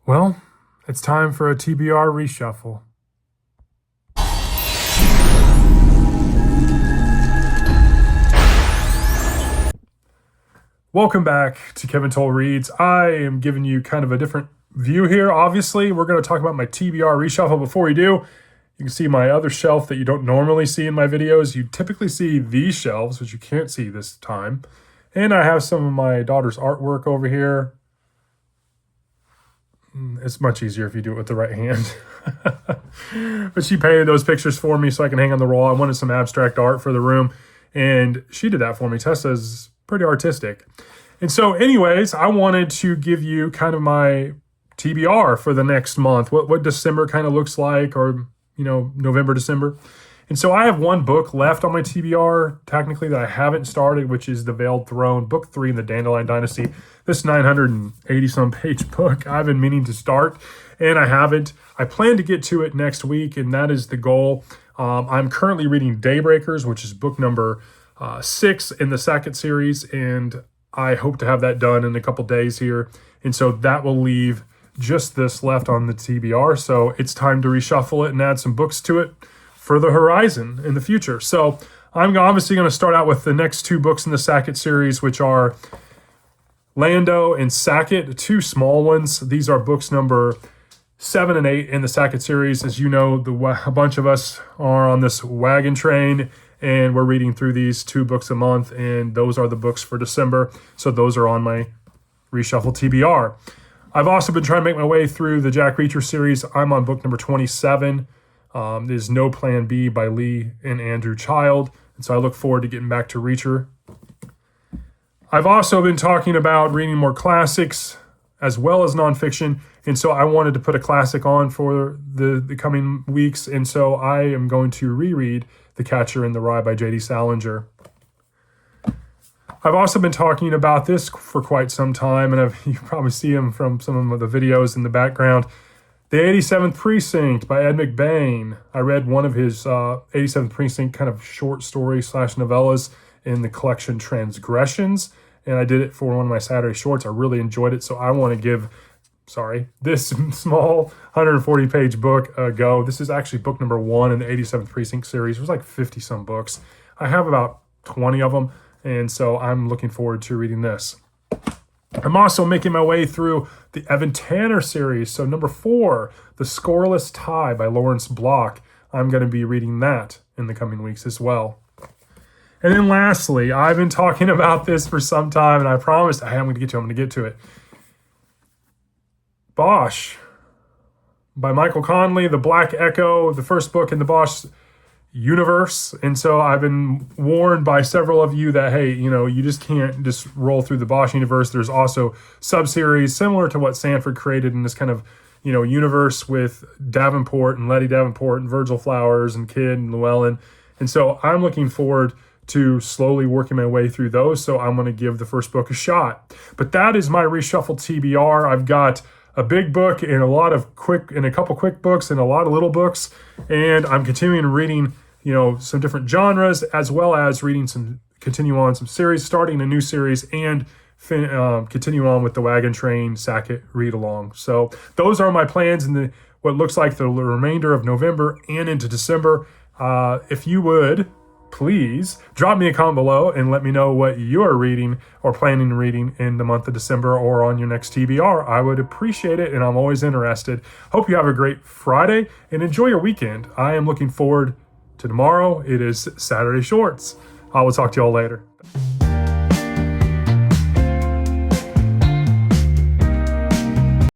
Well, it's time for a TBR reshuffle. Welcome back to Kevin Toll Reads. I am giving you kind of a different view here. Obviously, we're going to talk about my TBR reshuffle. Before we do, you can see my other shelf that you don't normally see in my videos. You typically see these shelves, which you can't see this time. And I have some of my daughter's artwork over here. It's much easier if you do it with the right hand. But she painted those pictures for me so I can hang on the wall. I wanted some abstract art for the room, and she did that for me. Tessa's pretty artistic. And so anyways, I wanted to give you kind of my TBR for the next month, what December kind of looks like, or, November, December. And so I have one book left on my TBR, technically, that I haven't started, which is The Veiled Throne, Book 3 in the Dandelion Dynasty. This 980-some page book I've been meaning to start, and I haven't. I plan to get to it next week, and that is the goal. I'm currently reading Daybreakers, which is book number 6 in the Sacket Series, and I hope to have that done in a couple days here. And so that will leave just this left on the TBR. So it's time to reshuffle it and add some books to it for the horizon in the future. So I'm obviously going to start out with the next two books in the Sacket series, which are Lando and Sacket, two small ones. These are books number 7 and 8 in the Sacket series. As you know, a bunch of us are on this wagon train, and we're reading through these 2 books a month, and those are the books for December. So those are on my reshuffle TBR. I've also been trying to make my way through the Jack Reacher series. I'm on book number 27. There's No Plan B by Lee and Andrew Child. And so I look forward to getting back to Reacher. I've also been talking about reading more classics as well as nonfiction. And so I wanted to put a classic on for the coming weeks. And so I am going to reread The Catcher in the Rye by J.D. Salinger. I've also been talking about this for quite some time, and you probably see him from some of the videos in the background. The 87th Precinct by Ed McMahon. I read one of his 87th Precinct kind of short story / novellas in the collection Transgressions, and I did it for one of my Saturday shorts. I really enjoyed it, so I want to give, this small 140-page book a go. This is actually book number 1 in the 87th Precinct series. There's like 50-some books. I have about 20 of them, and so I'm looking forward to reading this. I'm also making my way through the Evan Tanner series. So number 4, The Scoreless Tie by Lawrence Block. I'm going to be reading that in the coming weeks as well. And then lastly, I've been talking about this for some time, and I promised I'm going to get to it. Bosch by Michael Conley, The Black Echo, the first book in the Bosch universe. And so I've been warned by several of you that, hey, you just can't just roll through the Bosch universe. There's also sub-series similar to what Sanford created in this kind of, universe with Davenport and Letty Davenport and Virgil Flowers and Kidd and Llewellyn. And so I'm looking forward to slowly working my way through those. So I'm going to give the first book a shot. But that is my reshuffle TBR. I've got a big book and a couple quick books and a lot of little books. And I'm continuing reading, some different genres, as well as continue on some series, starting a new series, and continue on with the Wagon Train Sacket read along. So those are my plans in what looks like the remainder of November and into December. If you would, please drop me a comment below and let me know what you're reading or planning on reading in the month of December or on your next TBR. I would appreciate it, and I'm always interested. Hope you have a great Friday and enjoy your weekend. I am looking forward to tomorrow. It is Saturday Shorts. I will talk to you all later.